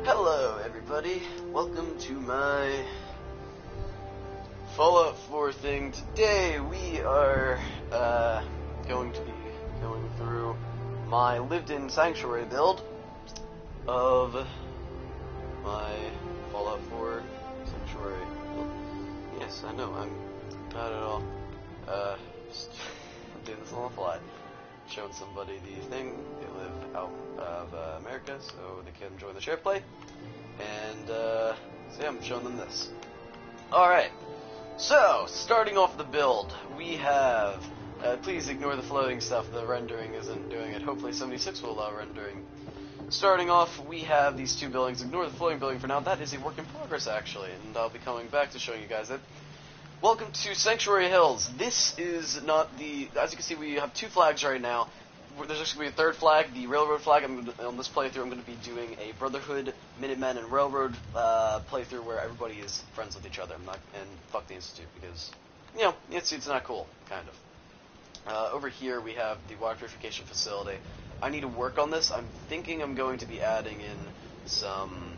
Hello everybody, welcome to my Fallout 4 thing. Today we are going to be going through my lived-in sanctuary build of my Fallout 4 sanctuary build. Yes, I know, I'm not at all just doing this on the fly. Showing somebody the thing. They live out of America, so they can join the share play. And so yeah, I'm showing them this. Alright, so starting off the build, we have, please ignore the floating stuff, the rendering isn't doing it. Hopefully 76 will allow rendering. Starting off, we have these two buildings. Ignore the floating building for now. That is a work in progress, actually, and I'll be coming back to showing you guys it. Welcome to Sanctuary Hills. This is not the... As you can see, we have two flags right now. There's actually going to be a third flag, the Railroad flag. On this playthrough, I'm going to be doing a Brotherhood, Minutemen, and Railroad playthrough where everybody is friends with each other. And fuck the Institute, because, you know, it's not cool, kind of. Over here, we have the water purification facility. I need to work on this. I'm thinking I'm going to be adding in some...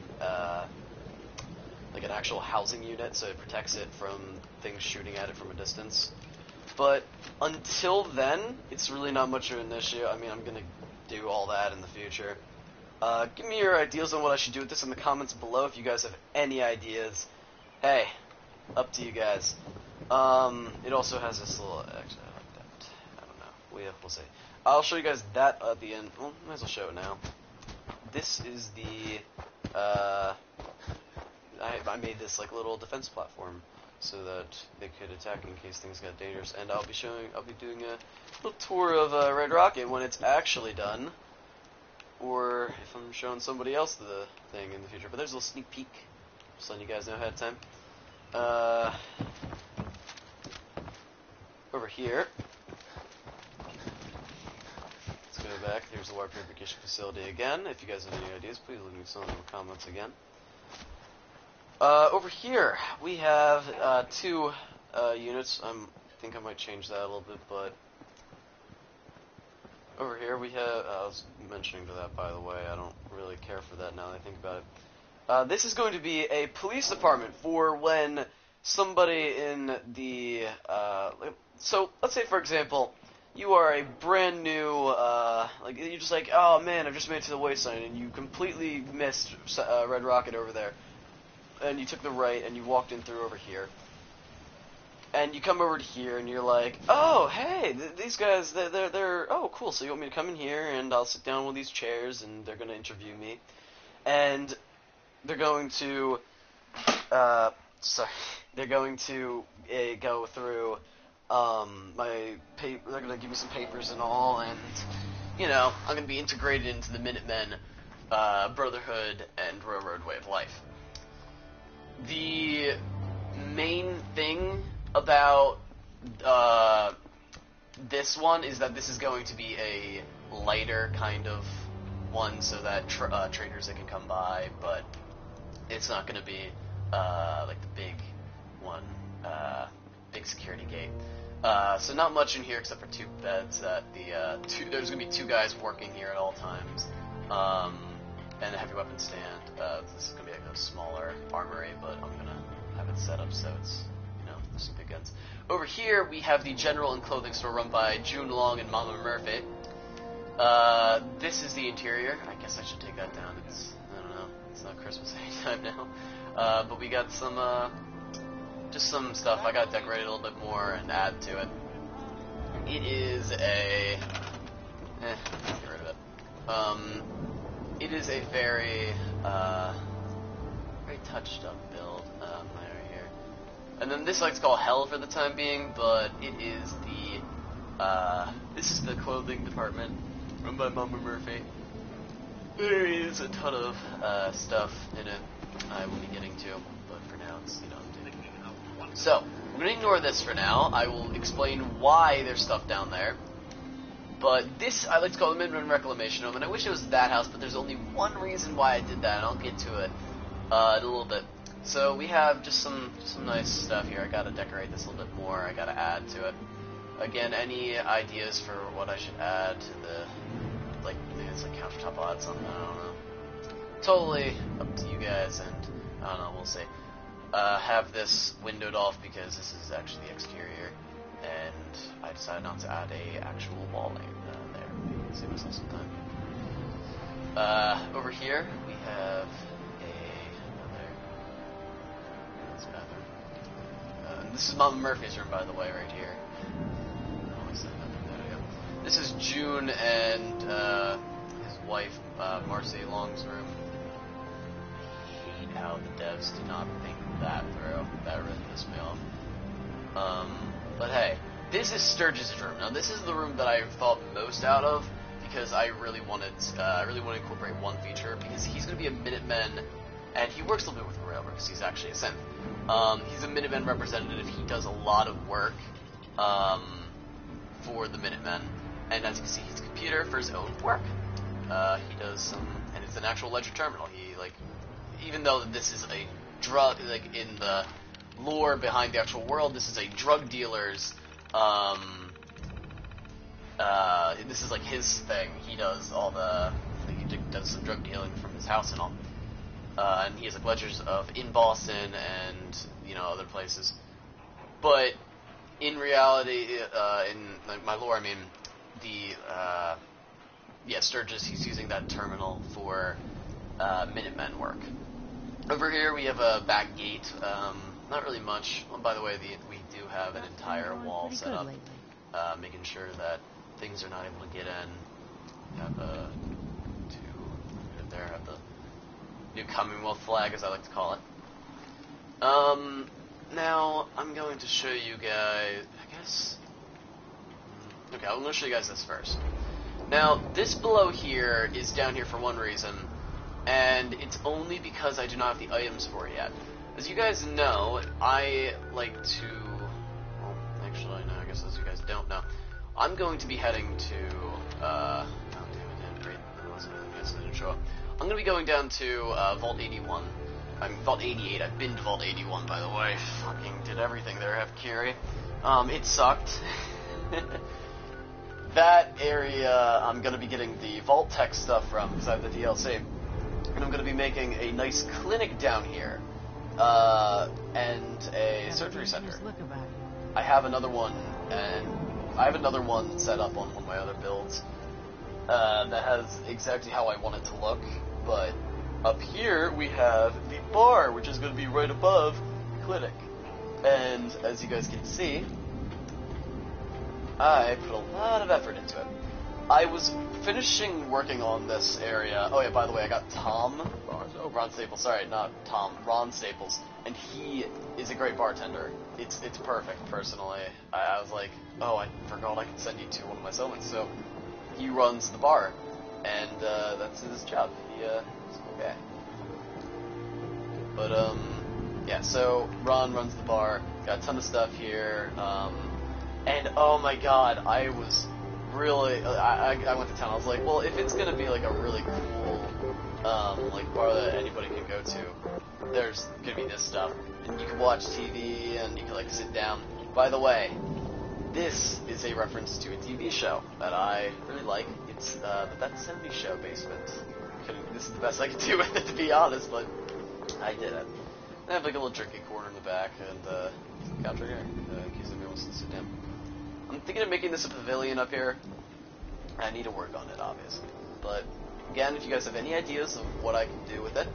like an actual housing unit, so it protects it from things shooting at it from a distance. But until then, it's really not much of an issue. I mean, I'm going to do all that in the future. Give me your ideas on what I should do with this in the comments below if you guys have any ideas. Hey, up to you guys. It also has this little... Actually, I like that. I don't know. We'll see. I'll show you guys that at the end. Well, might as well show it now. This is the... I made this like little defense platform so that they could attack in case things got dangerous, and I'll be doing a little tour of Red Rocket when it's actually done, or if I'm showing somebody else the thing in the future. But there's a little sneak peek, just letting you guys know ahead of time. Over here, let's go back. Here's the water purification facility again. If you guys have any ideas, please leave me some in the comments again. Over here, we have two units. I think I might change that a little bit, but over here we have, I was mentioning to that, by the way, I don't really care for that now that I think about it. This is going to be a police department for when somebody in the, so let's say, for example, you are a brand new, like, you're just like, oh man, I've just made it to the wasteland, and you completely missed Red Rocket over there. And you took the right, and you walked in through over here. And you come over to here, and you're like, oh, hey, these guys, they're, oh, cool, so you want me to come in here, and I'll sit down with these chairs, and they're going to interview me. And they're going to, they're going to go through, my paper, they're going to give me some papers and all, and, you know, I'm going to be integrated into the Minutemen, Brotherhood, and Railroad way of life. The main thing about this one is that this is going to be a lighter kind of one, so that traders that can come by, but it's not going to be like the big one, big security gate. So not much in here except for two beds. That there's going to be two guys working here at all times. And a heavy weapon stand. This is going to be like a smaller armory, but I'm going to have it set up so it's, you know, there's some big guns. Over here, we have the general and clothing store run by June Long and Mama Murphy. This is the interior. I guess I should take that down. It's, I don't know, it's not Christmas anytime now. But we got some, just some stuff. I got to decorate it a little bit more and add to it. It is a, get rid of it. It is a very, very touched up build, right here. And then this light's called Hell for the time being, but it is the, this is the clothing department run by Mama Murphy. There is a ton of, stuff in it I will be getting to, but for now it's, you know, so, I'm going to ignore this for now. I will explain why there's stuff down there. But this, I like to call the Minutemen Reclamation Home, and I wish it was that house, but there's only one reason why I did that, and I'll get to it in a little bit. So we have just some nice stuff here. I gotta decorate this a little bit more. I gotta add to it. Again, any ideas for what I should add to the, like, maybe it's like countertop, I'll add something, I don't know. totally up to you guys, and I don't know, we'll see. Have this windowed off because this is actually the exterior, and I decided not to add a actual wall there. Save myself some time. Over here we have another bathroom. This is Mama Murphy's room, by the way, right here. This is June and his wife, Marcy Long's room. I hate how the devs did not think that through. That really pissed me off. But hey, this is Sturgis' room. Now, this is the room that I thought most out of because I really wanted to incorporate one feature because he's going to be a Minutemen, and he works a little bit with Railroad because he's actually a synth. He's a Minutemen representative. He does a lot of work for the Minutemen. And as you can see, he's a computer for his own work. He does some, and it's an actual ledger terminal. He, like, even though this is a drug, like, in the lore behind the actual world, this is a drug dealer's, this is, like, his thing. He does all the, like, he does some drug dealing from his house and all. And he has, like, ledgers in Boston and, you know, other places. But, in reality, in, like, my lore, I mean, Sturgis, he's using that terminal for Minutemen work. Over here we have a back gate, not really much. Well, by the way, we do have an entire wall set up, making sure that things are not able to get in. We have have the new Commonwealth flag, as I like to call it. Now, I'm going to show you guys, I guess. Okay, I'm going to show you guys this first. Now, this below here is down here for one reason, and it's only because I do not have the items for it yet. As you guys know, I like to... Well, actually, no, I guess as you guys don't know, I'm going to be heading to... oh, damn, I didn't read those. I guess it didn't show up. I'm going to be going down to Vault 81. Vault 88. I've been to Vault 81, by the way. Fucking did everything there, Kiri. It sucked. That area I'm going to be getting the Vault Tech stuff from, because I have the DLC. And I'm going to be making a nice clinic down here, and a surgery center. I have another one, set up on one of my other builds, that has exactly how I want it to look, but up here we have the bar, which is going to be right above the clinic. And as you guys can see, I put a lot of effort into it. I was finishing working on this area. Oh yeah, by the way, I got Ron Staples. Sorry, not Tom. Ron Staples, and he is a great bartender. It's perfect. Personally, I was like, oh, I forgot I could send you to one of my settlements. So he runs the bar, and that's his job. He's okay. But yeah. So Ron runs the bar. Got a ton of stuff here. And oh my god, I was really, I went to town. I was like, well, if it's gonna be like a really cool, like bar that anybody can go to, there's gonna be this stuff, and you can watch TV and you can like sit down. By the way, this is a reference to a TV show that I really like. It's the That 70s Show Basement. This is the best I could do with it, to be honest, but I did it. I have like a little drinking corner in the back and couch right here in case anybody wants to sit down. I'm thinking of making this a pavilion up here. I need to work on it, obviously. But, again, if you guys have any ideas of what I can do with it,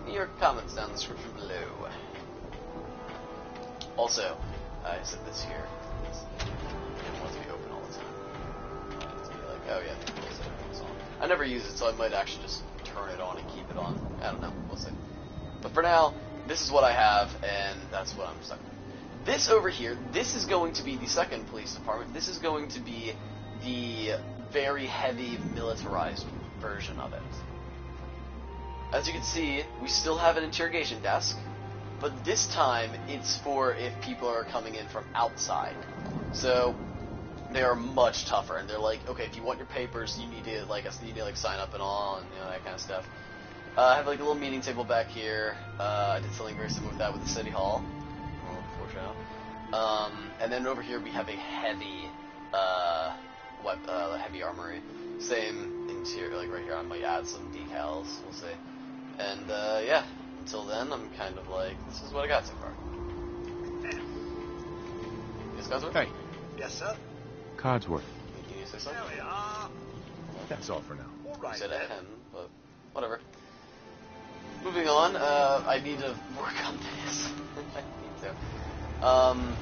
leave your comments down in the description below. Also, I said this here. It wants to be open all the time. It's gonna be like, oh yeah, it's on. I never use it, so I might actually just turn it on and keep it on. I don't know. We'll see. But for now, this is what I have, and that's what I'm stuck with. This over here, this is going to be the second police department. This is going to be the very heavy militarized version of it. As you can see, we still have an interrogation desk, but this time it's for if people are coming in from outside. So they are much tougher, and they're like, okay, if you want your papers, you need to like sign up and all, and that kind of stuff. I have like a little meeting table back here. I did something very similar with that with the city hall. And then over here we have a heavy, heavy armory. Same interior, like right here. I might add some decals. We'll see. And, yeah, until then, I'm kind of like, this is what I got so far. Yes, Codsworth? Hey. Yes, sir? Codsworth. Can you say something? There we are. That's all for now. All You right, said then. ahem, but whatever. Moving on, I need to work on this. I need to. I'm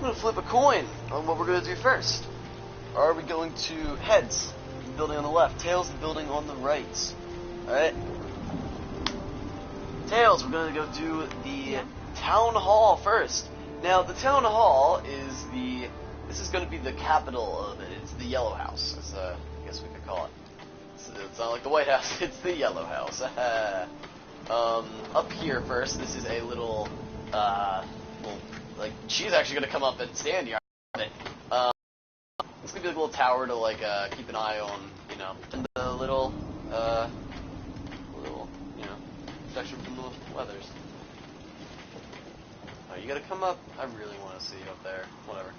gonna flip a coin on what we're gonna do first. Are we going to heads, the building on the left, tails, the building on the right? Alright? Tails, we're gonna go do the town hall first. Now, the town hall is this is gonna be the capital of it. It's the Yellow House, as I guess we could call it. It's not like the White House, it's the Yellow House. Up here first, this is a little, like, she's actually gonna come up and stand here. It's gonna be like a little tower to, like, keep an eye on, you know, and the little, you know, protection from the weathers. Oh, you gotta come up? I really want to see you up there. Whatever.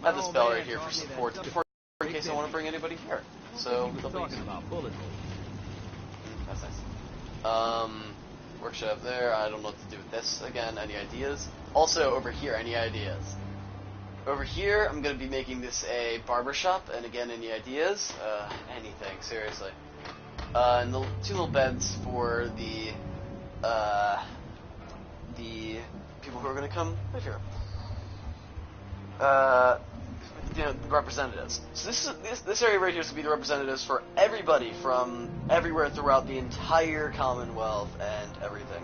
I have this bell right here for support, in case I want to bring anybody here. So, talking about bullet holes. that's nice. Workshop there. I don't know what to do with this. Again, any ideas? Also, over here, any ideas? Over here, I'm going to be making this a barbershop, and again, any ideas? Anything, seriously. And the two little beds for the people who are going to come live here. You know, the representatives. So this area right here is going to be the representatives for everybody from everywhere throughout the entire Commonwealth and everything.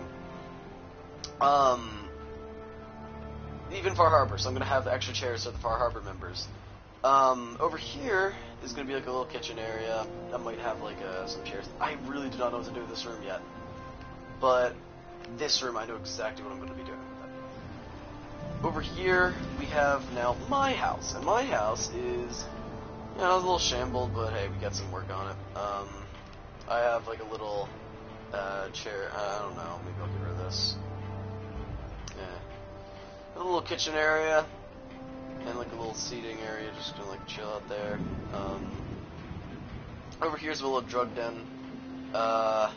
Even Far Harbor, so I'm going to have the extra chairs for the Far Harbor members. Over here is going to be like a little kitchen area. I might have like some chairs. I really do not know what to do with this room yet. But this room, I know exactly what I'm going to be doing with it. Over here, we have now my house. And my house is, you know, it's a little shambled, but hey, we got some work on it. I have like a little chair. I don't know. Maybe I'll get rid of this. Yeah. A little kitchen area. And like a little seating area, just gonna like chill out there. Over here's a little drug den. I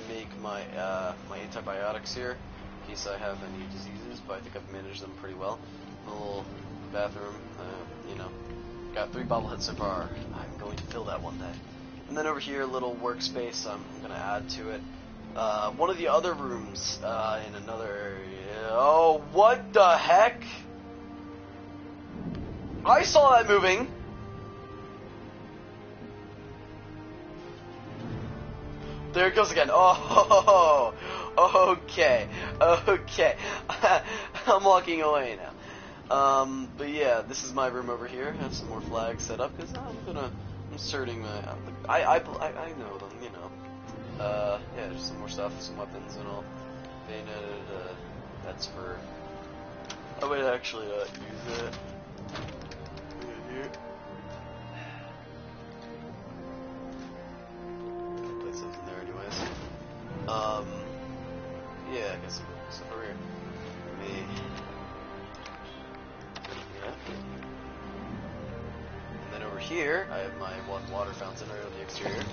make my my antibiotics here in case I have any diseases, but I think I've managed them pretty well. A little bathroom, you know, got 3 bobbleheads so far. I'm going to fill that one day. And then over here, a little workspace. I'm gonna add to it. One of the other rooms in another area. Oh, what the heck? I saw that moving. There it goes again. Oh, okay, okay. I'm walking away now. But yeah, this is my room over here. I have some more flags set up because I'm inserting my. I know them, you know. Yeah, there's some more stuff, some weapons and all. Bayoneted. That's for. I would actually use it. Here. Can't place those in there anyways. Yeah, I guess some over here. Me. Yeah. And then over here, I have my water fountain right on the exterior.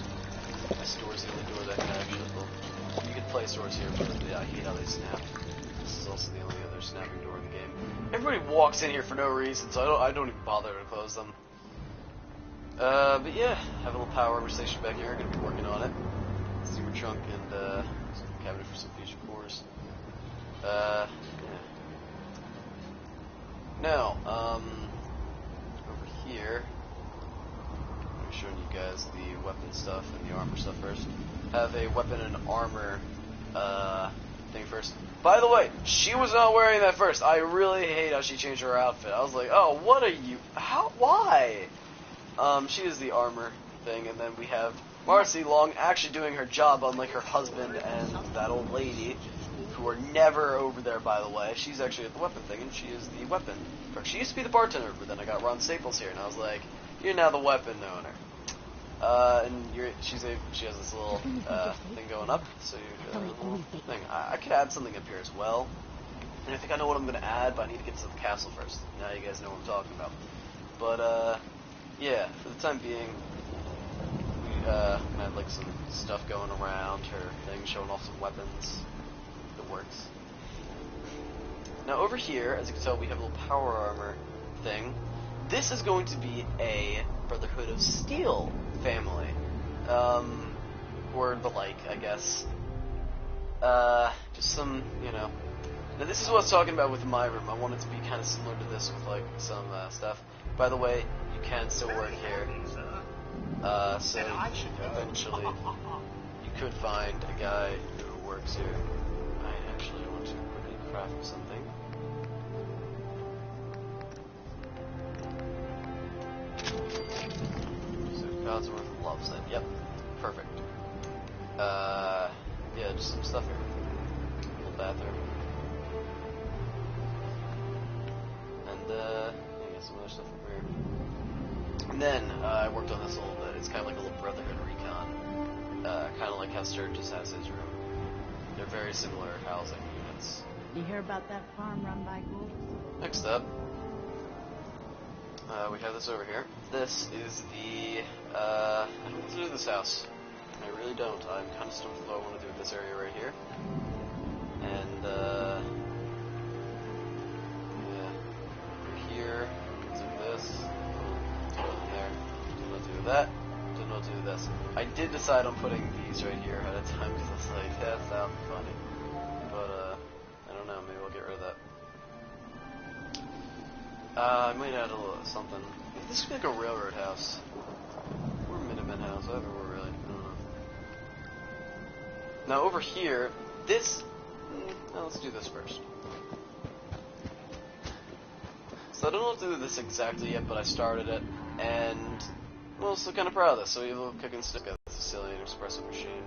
My store's the only door that can actually. Well, you can place doors here, but yeah, I hate how they snap. This is also the only other snapping door in the game. Everybody walks in here for no reason, so I don't even bother to close them. But yeah, have a little power station back here. Gonna be working on it. Steamer trunk and some cabinet for some fusion cores. Yeah. Now, over here, I'm showing you guys the weapon stuff and the armor stuff first. Have a weapon and armor thing first. By the way, she was not wearing that first. I really hate how she changed her outfit. I was like, oh, what are you? How? Why? She is the armor thing, and then we have Marcy Long actually doing her job, unlike her husband and that old lady, who are never over there, by the way. She's actually at the weapon thing, and she is the weapon. She used to be the bartender, but then I got Ron Staples here, and I was like, you're now the weapon owner. And she has this little thing going up, so you got a little thing. I could add something up here as well, and I think I know what I'm going to add, but I need to get to the castle first. Now you guys know what I'm talking about. But, yeah, for the time being, had like some stuff going around her thing, showing off some weapons. It works. Now over here, as you can tell, we have a little power armor thing. This is going to be a Brotherhood of Steel family. Or the like, I guess. Just some, you know. Now this is what I was talking about with my room. I want it to be kind of similar to this with like some stuff. By the way, you can still work here. So eventually you could find a guy who works here. I actually want to quickly craft something. So Codsworth loves it. Yep. Perfect. Yeah, just some stuff here. Little bathroom. And, yeah, some other stuff over here. And then, I worked on this a little bit. It's kind of like a little Brotherhood recon. Kind of like how Sturgis has his room. They're very similar housing units. You hear about that farm run by ghouls? Next up, we have this over here. This is the, I don't know what to do with this house. I really don't. I'm kind of stumped with what I want to do with this area right here. And, yeah. Over here, do this. Do it there. Do not do that. Do not do this. I did decide on putting these right here ahead of time because I was like, that sounds funny. But, I don't know. Maybe I'll get rid of that. I might add a little something. This could be like a railroad house. Or a Minuteman house, everywhere really. I don't know. Now over here, this... Now let's do this first. So I don't know what to do with this exactly yet, but I started it, and... Well, still kind of proud of this. So we have a little cooking stick, got the Sicilian espresso machine.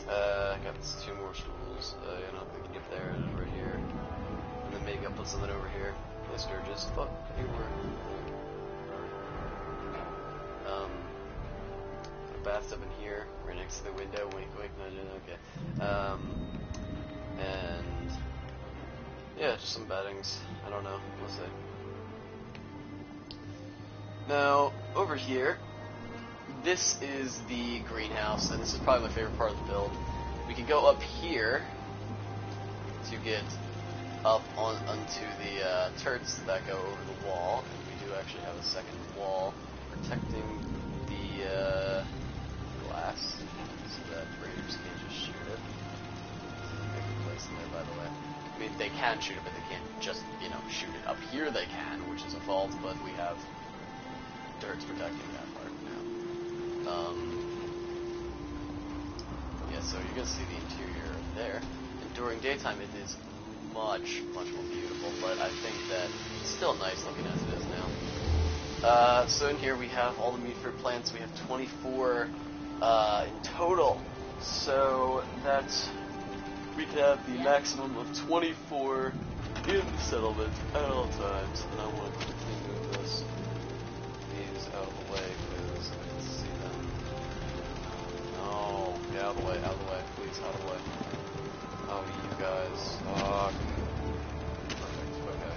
Got 2 more stools, you know, we can get there and right here. And then maybe I'll put something over here. Sturgis. Fuck, you were. Put a bathtub in here, right next to the window. Wink, wink. No, okay. And yeah, just some beddings. I don't know. We'll see. Now over here, this is the greenhouse, and this is probably my favorite part of the build. We can go up here to get up onto the turrets that go over the wall. And we do actually have a second wall protecting the glass, so that raiders can't just shoot it. There's a good place in there, by the way. I mean, they can shoot it, but they can't just, you know, shoot it. Up here they can, which is a fault, but we have turrets protecting that part now. Yeah, so you're gonna see the interior there. And during daytime, it is much more beautiful, but I think that it's still nice looking as it is now. So in here we have all the meat fruit plants. We have 24 in total, so that's we can have the maximum of 24 in the settlement at all times. And I want to continue with this. These out of the way because I can see them. No, get out of the way, please, out of the way. Oh, you guys. Fuck. Perfect. Okay.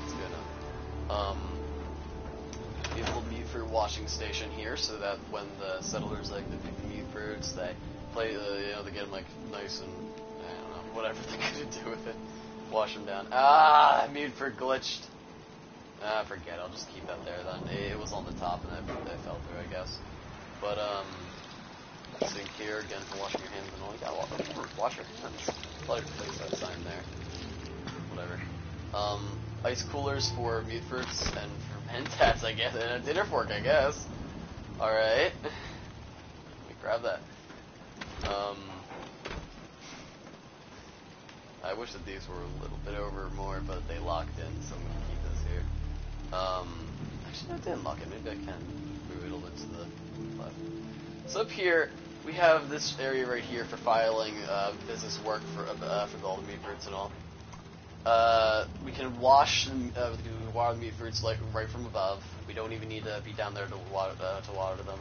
It's good enough. We have a little meat fruit washing station here, so that when the settlers like to pick the meat fruits, they play, you know, they get them like nice and I don't know, whatever they're gonna do with it. Wash them down. Ah, meat fruit glitched. Ah, forget. I'll just keep that there then. It was on the top and that fell through, I guess. But sink here again for washing your hands and all. You gotta wash your hands. Let it place that sign there. Whatever. Ice coolers for meat fruits and fermentats, I guess, and a dinner fork, I guess. Alright. Let me grab that. I wish that these were a little bit over more, but they locked in, so I'm gonna keep this here. Actually, no, I didn't lock it. Maybe I can move it a little to the left. So up here, we have this area right here for filing business work for all the meat fruits and all. We can wash water the meat fruits like right from above. We don't even need to be down there to water them.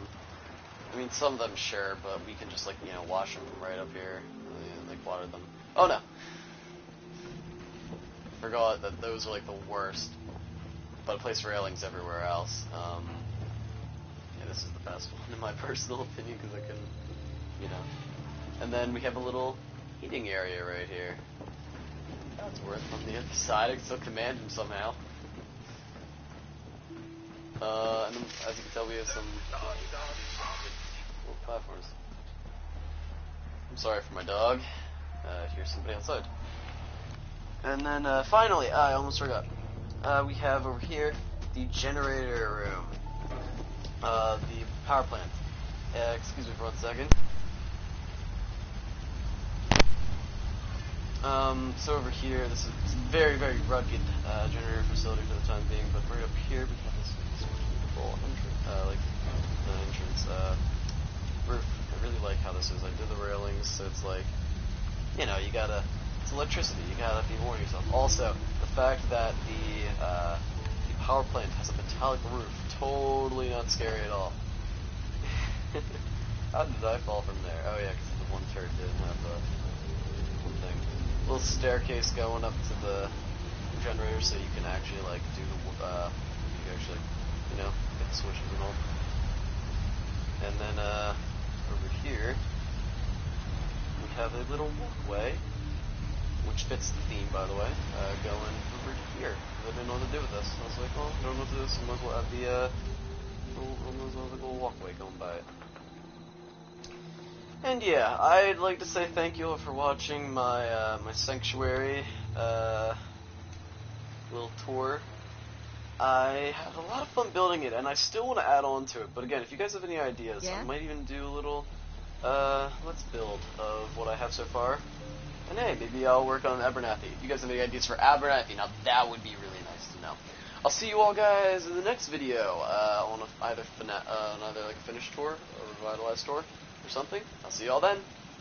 I mean, some of them sure, but we can just like wash them from right up here, like water them. Oh no, forgot that those are like the worst. But I place railings everywhere else. Yeah, this is the best one in my personal opinion because I can, you know. And then we have a little heating area right here. That's worth on the other side. I can still command him somehow. And then, as you can tell, we have some little platforms. I'm sorry for my dog. Here's somebody outside. And then finally, I almost forgot. We have over here the generator room. The power plant. Excuse me for 1 second. So over here, this is a very, very rugged generator facility for the time being, but right up here we have this beautiful entrance roof. I really like how this is. I did the railings, so it's like, you know, it's electricity, you gotta be warning yourself. Also, the fact that the power plant has a metallic roof, totally not scary at all. How did I fall from there? Oh yeah, because the one turret didn't have the thing. Little staircase going up to the generator, so you can actually like do the you can actually, you know, get the switches and all. And then over here we have a little walkway, which fits the theme, by the way, going over here. I didn't know what to do with this. I was like, well, I don't know what to do with this. I might as well have the little walkway going by it. And yeah, I'd like to say thank you all for watching my my sanctuary little tour. I had a lot of fun building it, and I still want to add on to it. But again, if you guys have any ideas, I might even do a little let's build of what I have so far. And hey, maybe I'll work on Abernathy. If you guys have any ideas for Abernathy, now that would be really nice to know. I'll see you all guys in the next video on either like a finished tour or revitalized tour or something. I'll see you all then.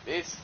Peace.